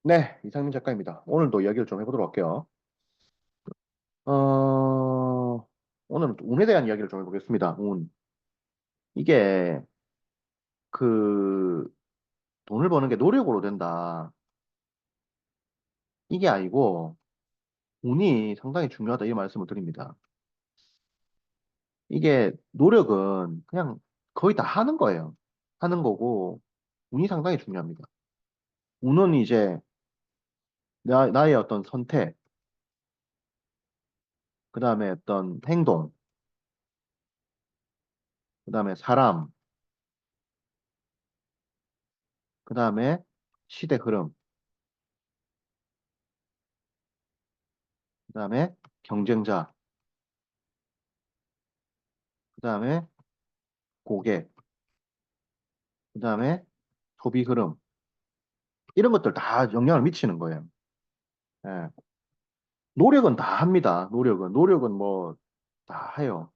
네, 이상민 작가입니다. 오늘도 이야기를 좀 해보도록 할게요. 어, 오늘은 또 운에 대한 이야기를 좀 해보겠습니다. 운. 이게, 그, 돈을 버는 게 노력으로 된다. 이게 아니고, 운이 상당히 중요하다. 이 말씀을 드립니다. 이게, 노력은 그냥 거의 다 하는 거예요. 하는 거고, 운이 상당히 중요합니다. 운은 이제, 나의 어떤 선택, 그 다음에 어떤 행동, 그 다음에 사람, 그 다음에 시대 흐름, 그 다음에 경쟁자, 그 다음에 고객, 그 다음에 소비 흐름, 이런 것들 다 영향을 미치는 거예요. 예. 노력은 다 합니다. 노력은 뭐 다 해요.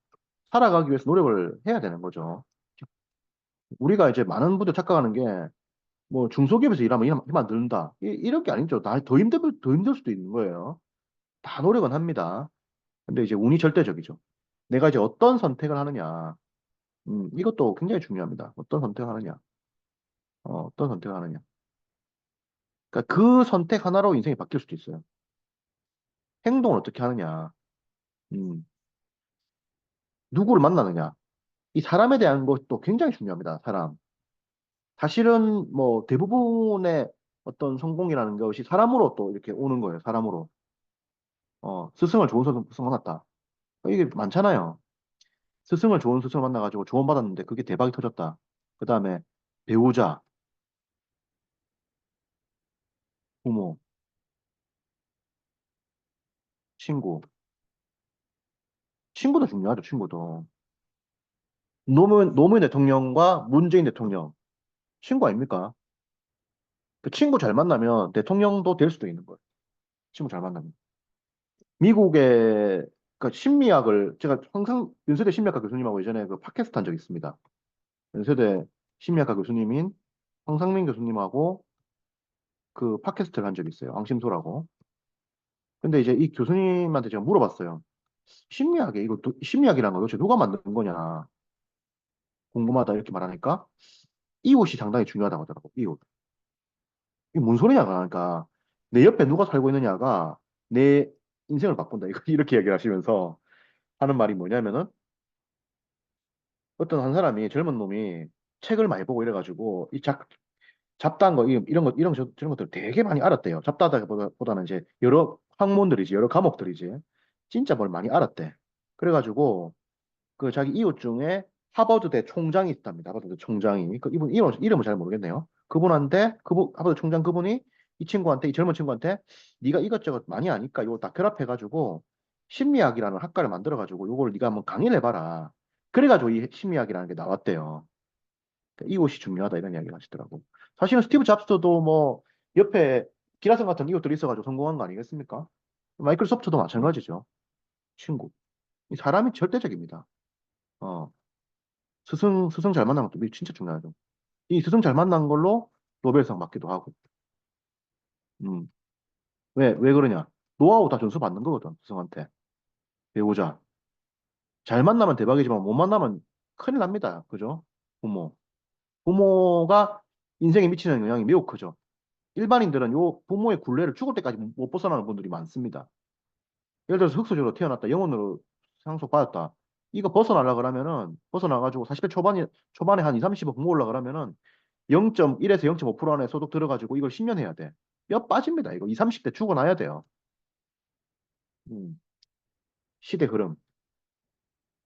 살아가기 위해서 노력을 해야 되는 거죠. 우리가 이제 많은 분들 착각하는 게 뭐 중소기업에서 일하면 힘안 든다. 이런 게 아니죠. 더 힘들 수도 있는 거예요. 다 노력은 합니다. 근데 이제 운이 절대적이죠. 내가 이제 어떤 선택을 하느냐. 이것도 굉장히 중요합니다. 어떤 선택을 하느냐. 어떤 선택을 하느냐. 그러니까 그 선택 하나로 인생이 바뀔 수도 있어요. 행동을 어떻게 하느냐. 음, 누구를 만나느냐. 이 사람에 대한 것도 굉장히 중요합니다. 사람. 사실은 뭐 대부분의 어떤 성공이라는 것이 사람으로 또 이렇게 오는 거예요. 사람으로. 스승을 좋은 스승 만났다. 이게 많잖아요. 스승을 좋은 스승을 만나가지고 조언받았는데 그게 대박이 터졌다. 그 다음에 배우자, 부모, 친구. 친구도 중요하죠. 친구도. 노무현 대통령과 문재인 대통령. 친구 아닙니까? 그 친구 잘 만나면 대통령도 될 수도 있는 거예요. 친구 잘 만나면. 미국의 그 심리학을 제가 항상 연세대 심리학과 교수님하고 예전에 그 팟캐스트 한 적이 있습니다. 연세대 심리학과 교수님인 황상민 교수님하고 그 팟캐스트를 한 적이 있어요. 왕심소라고. 근데 이제 이 교수님한테 제가 물어봤어요. 심리학이란 거 도대체 누가 만든 거냐 궁금하다 이렇게 말하니까 이웃이 상당히 중요하다고 하더라고. 이웃. 이게 뭔 소리냐 그러니까 내 옆에 누가 살고 있느냐가 내 인생을 바꾼다. 이렇게 얘기를 하시면서 하는 말이 뭐냐면은 어떤 한 사람이 젊은 놈이 책을 많이 보고 이래가지고 잡다한 거 이런 것들 되게 많이 알았대요. 잡다하다보다는 이제 여러 학문들이지 여러 과목들이지 진짜 뭘 많이 알았대. 그래가지고 그 자기 이웃 중에 하버드대 총장이 있답니다. 하버드대 총장이 그 이분 이름을 잘 모르겠네요. 그분한테 하버드 총장 그분이 이 젊은 친구한테 네가 이것저것 많이 아니까 이거 다 결합해가지고 심리학이라는 학과를 만들어가지고 이걸 네가 한번 강의를 해봐라. 그래가지고 이 심리학이라는 게 나왔대요. 그러니까 이것이 중요하다 이런 이야기를 하시더라고. 사실은 스티브 잡스도 뭐 옆에 기라성 같은 이것들이 있어가지고 성공한 거 아니겠습니까? 마이크로소프트도 마찬가지죠. 친구. 이 사람이 절대적입니다. 어, 스승 잘 만난 것도 진짜 중요하죠. 이 스승 잘 만난 걸로 노벨상 받기도 하고. 음, 왜 그러냐? 노하우 다 점수 받는 거거든, 스승한테. 배우자. 잘 만나면 대박이지만 못 만나면 큰일 납니다. 그죠? 부모. 부모가 인생에 미치는 영향이 매우 크죠. 일반인들은 요 부모의 굴레를 죽을 때까지 못 벗어나는 분들이 많습니다. 예를 들어서 흙수저로 태어났다, 영혼으로 상속받았다. 이거 벗어나려 그러면은, 벗어나가지고 40대 초반에 한 2, 30억 모으려 그러면은 0.1에서 0.5% 안에 소득 들어가지고 이걸 10년 해야 돼. 뼈 빠집니다. 이거 2, 30대 죽어나야 돼요. 음, 시대 흐름,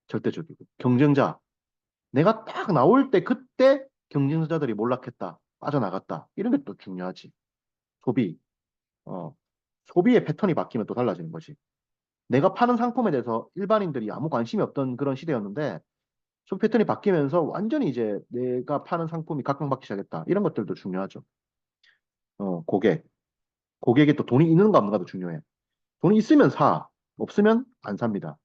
절대적이고. 경쟁자. 내가 딱 나올 때 그때 경쟁자들이 몰락했다, 빠져나갔다. 이런 게 또 중요하지. 소비. 어, 소비의 패턴이 바뀌면 또 달라지는 거지. 내가 파는 상품에 대해서 일반인들이 아무 관심이 없던 그런 시대였는데 소비 패턴이 바뀌면서 완전히 이제 내가 파는 상품이 각광받기 시작했다. 이런 것들도 중요하죠. 고객. 고객이 또 돈이 있는가 없는가도 중요해. 돈이 있으면 사, 없으면 안 삽니다.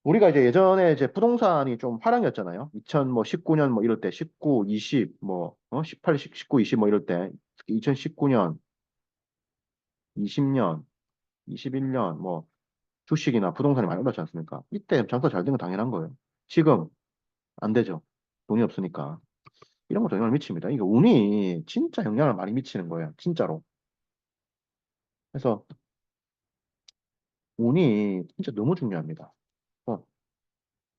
우리가 이제 예전에 이제 부동산이 좀 화랑이었잖아요. 2019년 뭐 이럴 때 19, 20, 18, 19, 20 뭐 이럴 때 특히 2019년, 20년, 21년, 뭐, 주식이나 부동산이 많이 올랐지 않습니까? 이때 장사 잘 된 건 당연한 거예요. 지금 안 되죠. 돈이 없으니까. 이런 것도 영향을 미칩니다. 이게 운이 진짜 영향을 많이 미치는 거예요. 진짜로. 그래서 운이 진짜 너무 중요합니다. 어,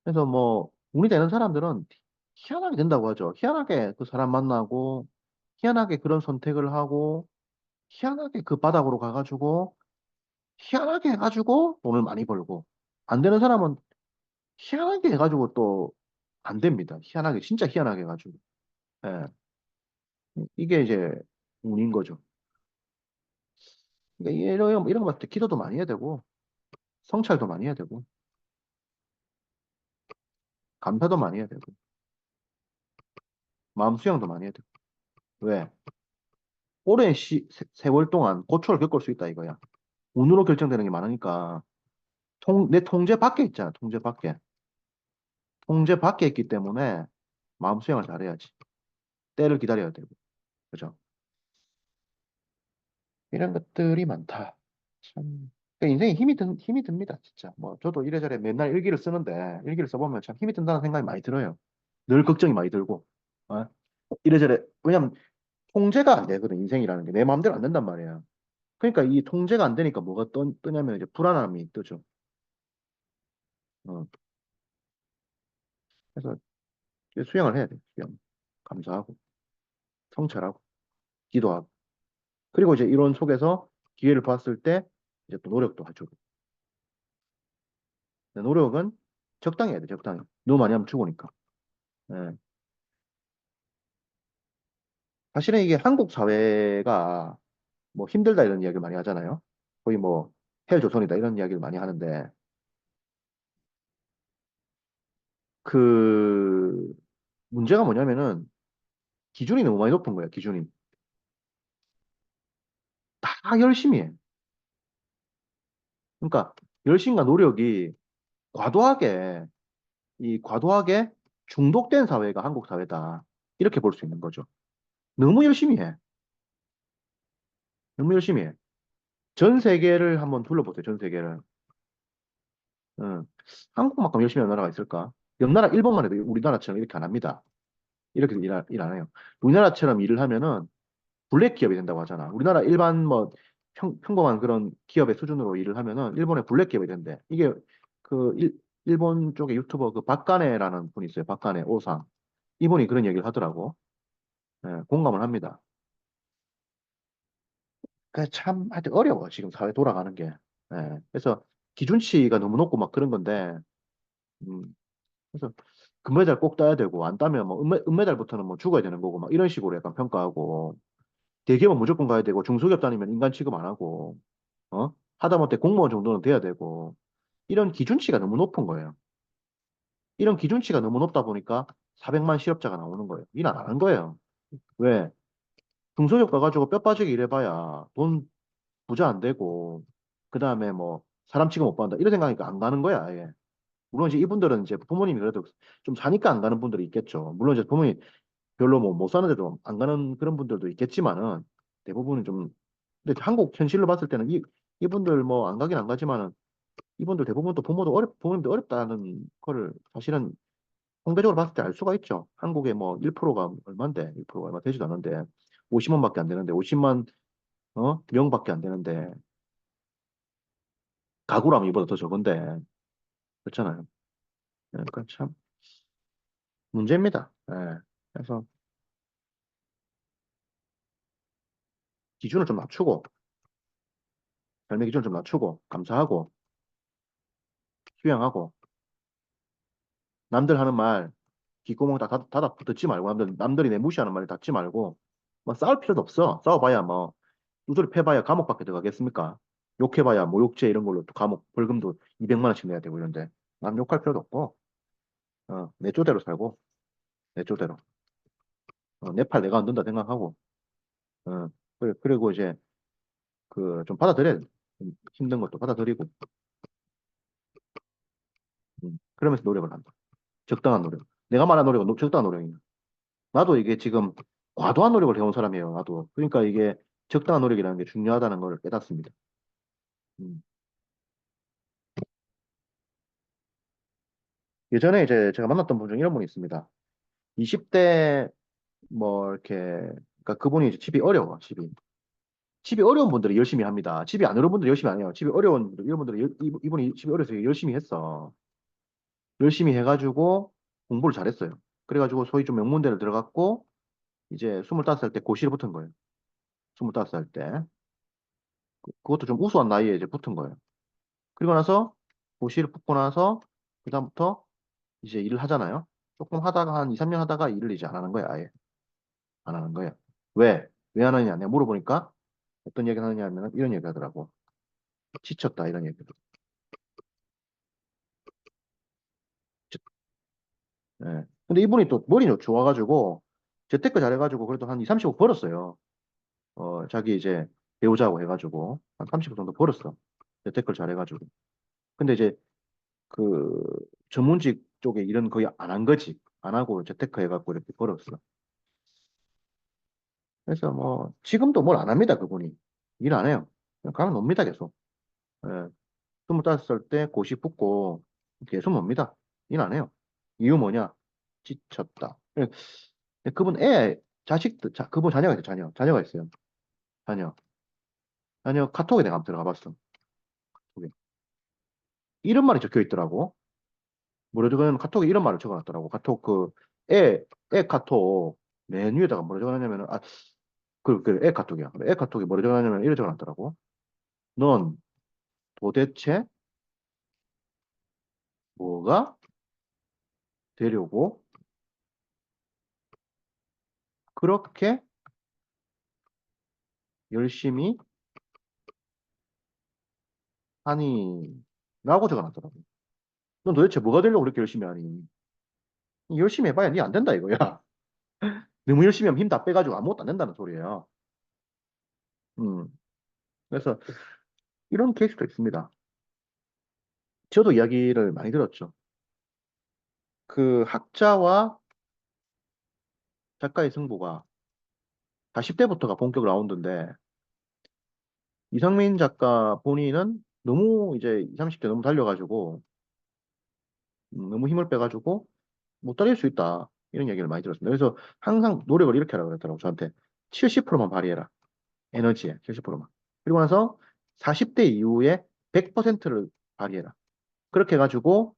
그래서 뭐, 운이 되는 사람들은 희한하게 된다고 하죠. 희한하게 그 사람 만나고, 희한하게 그런 선택을 하고, 희한하게 그 바닥으로 가가지고, 희한하게 해가지고 돈을 많이 벌고, 안 되는 사람은 희한하게 해가지고 또 안 됩니다. 희한하게, 진짜 희한하게 해가지고. 예. 이게 이제 운인 거죠. 그러니까 이런 거 봤을 때 기도도 많이 해야 되고, 성찰도 많이 해야 되고, 감사도 많이 해야 되고, 마음 수양도 많이 해야 되고. 왜? 오랜 세월 동안 고초를 겪을 수 있다 이거야. 운으로 결정되는 게 많으니까, 내 통제 밖에 있잖아, 통제 밖에. 통제 밖에 있기 때문에 마음 수양을 잘해야지. 때를 기다려야 되고. 그죠? 이런 것들이 많다. 참. 그러니까 인생에 힘이 듭니다, 진짜. 뭐, 저도 이래저래 맨날 일기를 쓰는데, 일기를 써보면 참 힘이 든다는 생각이 많이 들어요. 늘 걱정이 많이 들고. 어? 이래저래, 왜냐면 통제가 안 되거든, 인생이라는 게. 내 마음대로 안 된단 말이야. 그러니까 이 통제가 안 되니까 뭐가 뜨냐면 이제 불안함이 뜨죠. 어. 그래서 수영을 해야 돼, 수영. 감사하고, 성찰하고, 기도하고. 그리고 이제 이런 속에서 기회를 봤을 때 이제 또 노력도 하죠. 근데 노력은 적당히 해야 돼, 적당히. 너무 많이 하면 죽으니까. 예. 사실은 이게 한국 사회가 뭐 힘들다 이런 이야기를 많이 하잖아요. 거의 뭐 헬조선이다 이런 이야기를 많이 하는데 그 문제가 뭐냐면은 기준이 너무 많이 높은 거예요, 기준이. 다 열심히 해. 그러니까 열심과 노력이 과도하게 과도하게 중독된 사회가 한국 사회다. 이렇게 볼 수 있는 거죠. 너무 열심히 해. 너무 열심히 해. 전 세계를 한번 둘러보세요, 전 세계를. 응. 한국만큼 열심히 하는 나라가 있을까? 옆 나라 일본만 해도 우리나라처럼 이렇게 안 합니다. 이렇게 일 안 해요. 우리나라처럼 일을 하면은 블랙 기업이 된다고 하잖아. 우리나라 일반 뭐 평범한 그런 기업의 수준으로 일을 하면은 일본의 블랙 기업이 된대. 이게 그 일본 쪽의 유튜버 그 박가네라는 분이 있어요. 박가네 오상. 이분이 그런 얘기를 하더라고. 예, 공감을 합니다. 그 참 하여튼 어려워 지금 사회 돌아가는 게. 예, 그래서 기준치가 너무 높고 막 그런 건데, 음, 그래서 금메달 꼭 따야 되고 안 따면 뭐 은메달부터는 뭐 죽어야 되는 거고 막 이런 식으로 약간 평가하고 대기업은 무조건 가야 되고 중소기업 다니면 인간 취급 안 하고 하다못해 공무원 정도는 돼야 되고 이런 기준치가 너무 높은 거예요. 이런 기준치가 너무 높다 보니까 400만 실업자가 나오는 거예요. 일 안 하는 거예요. 왜? 중소기업 가가지고 뼈 빠지게 일해봐야 돈 부자 안 되고 그 다음에 뭐 사람 취급 못 받는다 이런 생각이니까 안 가는 거야 아예. 물론 이제 이분들은 이제 부모님이 그래도 좀 사니까 안 가는 분들이 있겠죠. 물론 이제 부모님 별로 뭐 못 사는데도 안 가는 그런 분들도 있겠지만은 대부분은 좀 근데 한국 현실로 봤을 때는 이분들 뭐 안 가긴 안 가지만은 이분들 대부분 또 부모님도 어렵다는 거를 사실은 통계적으로 봤을 때 알 수가 있죠. 한국의 뭐 1%가 얼마인데 1%가 얼마 되지도 않는데 50만밖에 안 되는데 50만 명밖에 안 되는데 가구라면 이보다 더 적은데 그렇잖아요. 예, 그러니까 참 문제입니다. 예. 그래서 기준을 좀 낮추고 삶의 기준을 좀 낮추고 감사하고 휴양하고 남들 하는 말 귓구멍 다 닫아 듣지 말고 남들이 내 무시하는 말 듣지 말고 뭐 싸울 필요도 없어. 싸워봐야 뭐 두드려 패봐야 감옥밖에 들어가겠습니까? 욕해봐야 모욕죄 이런 걸로 또 감옥 벌금도 200만 원씩 내야 되고 이런데 남 욕할 필요도 없고 내 쪼대로 살고 내 쪼대로 내 팔 내가 안 든다 생각하고 그리고 이제 그 좀 받아들여야 돼. 좀 힘든 것도 받아들이고 그러면서 노력을 한다. 적당한 노력. 내가 말한 노력은 적당한 노력이야. 나도 이게 지금 과도한 노력을 해온 사람이에요, 나도. 그러니까 이게 적당한 노력이라는 게 중요하다는 걸 깨닫습니다. 음. 예전에 이제 제가 만났던 분 중에 이런 분이 있습니다. 20대 뭐 이렇게, 그러니까 그분이 이제 집이 어려워, 집이. 집이 어려운 분들이 열심히 합니다. 집이 안 어려운 분들이 열심히 안 해요. 집이 어려운 분들, 이런 분들이, 이분이 집이 어려서 열심히 했어. 열심히 해가지고 공부를 잘했어요. 그래가지고 소위 좀 명문대를 들어갔고, 이제 25살 때 고시를 붙은 거예요. 25살 때. 그것도 좀 우수한 나이에 이제 붙은 거예요. 그리고 나서 고시를 붙고 나서 그다음부터 이제 일을 하잖아요. 조금 하다가 한 2, 3년 하다가 일을 이제 안 하는 거야, 아예. 안 하는 거예요. 왜? 왜 안 하느냐? 내가 물어보니까 어떤 얘기를 하느냐 하면 이런 얘기 하더라고. 지쳤다, 이런 얘기를. 지- 예. 근데 이분이 또 머리 좋아가지고 재테크 잘해가지고 그래도 한 2, 30억 벌었어요. 자기 이제 배우자고 해가지고 한 30억 정도 벌었어. 재테크를 잘해가지고. 근데 이제 그 전문직 쪽에 일은 거의 안 한 거지. 안 하고 재테크 해갖고 이렇게 벌었어. 그래서 뭐 지금도 뭘 안 합니다, 그분이. 일 안 해요. 그냥 가만 놉니다, 계속. 예. 25살 때 고시 붙고 계속 놉니다. 일 안 해요. 이유 뭐냐? 지쳤다. 그분 그분 자녀가 있어요, 자녀. 자녀가 있어요. 자녀. 자녀 카톡에 내가 한번 들어가 봤어. 거기. 이런 말이 적혀 있더라고. 뭐라 적어냐면 카톡에 이런 말을 적어놨더라고. 카톡 애 카톡 맨 위에다가 뭐라 적어놨냐면은, 애 카톡이야. 애 카톡에 뭐라 적어놨냐면 이래 적어놨더라고. 넌 도대체 뭐가 되려고 그렇게 열심히 하니? 라고 적어놨더라고. 넌 도대체 뭐가 되려고 그렇게 열심히 하니? 열심히 해봐야 니 안 된다 이거야. 너무 열심히 하면 힘 다 빼가지고 아무것도 안 된다는 소리예요. 음. 그래서 이런 케이스도 있습니다. 저도 이야기를 많이 들었죠. 그 학자와 작가의 승부가 40대부터가 본격 라운드인데 이상민 작가 본인은 너무 이제 20, 30대 너무 달려가지고 너무 힘을 빼가지고 못 달릴 수 있다. 이런 얘기를 많이 들었습니다. 그래서 항상 노력을 이렇게 하라고 그랬더라고, 저한테. 70%만 발휘해라. 에너지에 70%만. 그리고 나서 40대 이후에 100%를 발휘해라. 그렇게 해가지고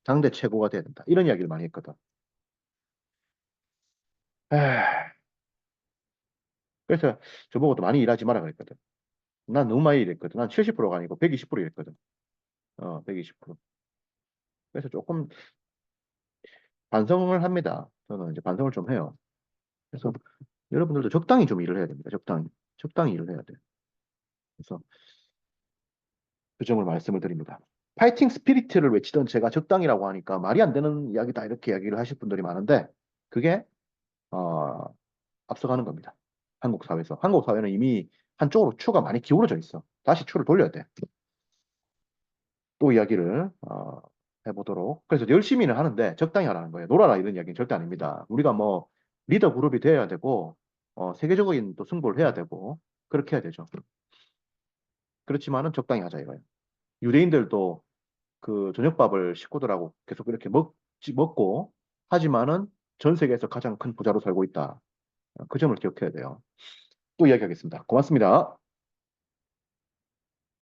당대 최고가 돼야 된다. 이런 이야기를 많이 했거든. 에휴, 그래서 저보고 도 많이 일하지 마라 그랬거든. 난 너무 많이 일했거든. 난 70%가 아니고 120% 일했거든. 120%. 그래서 조금 반성을 합니다. 저는 이제 반성을 좀 해요. 그래서 여러분들도 적당히 좀 일을 해야 됩니다. 적당히. 적당히 일을 해야 돼요. 그래서 그 점을 말씀을 드립니다. 파이팅 스피리트를 외치던 제가 적당이라고 하니까 말이 안 되는 이야기다 이렇게 이야기를 하실 분들이 많은데 그게 어, 앞서가는 겁니다. 한국 사회에서. 한국 사회는 이미 한쪽으로 추가 많이 기울어져 있어. 다시 추를 돌려야 돼. 또 이야기를 해보도록. 그래서 열심히는 하는데 적당히 하라는 거예요. 놀아라 이런 이야기는 절대 아닙니다. 우리가 뭐 리더 그룹이 되어야 되고 세계적인 또 승부를 해야 되고 그렇게 해야 되죠. 그렇지만은 적당히 하자 이거예요. 유대인들도 그 저녁밥을 식구들하고 계속 이렇게 먹고 하지만은 전 세계에서 가장 큰 부자로 살고 있다. 그 점을 기억해야 돼요. 또 이야기하겠습니다. 고맙습니다.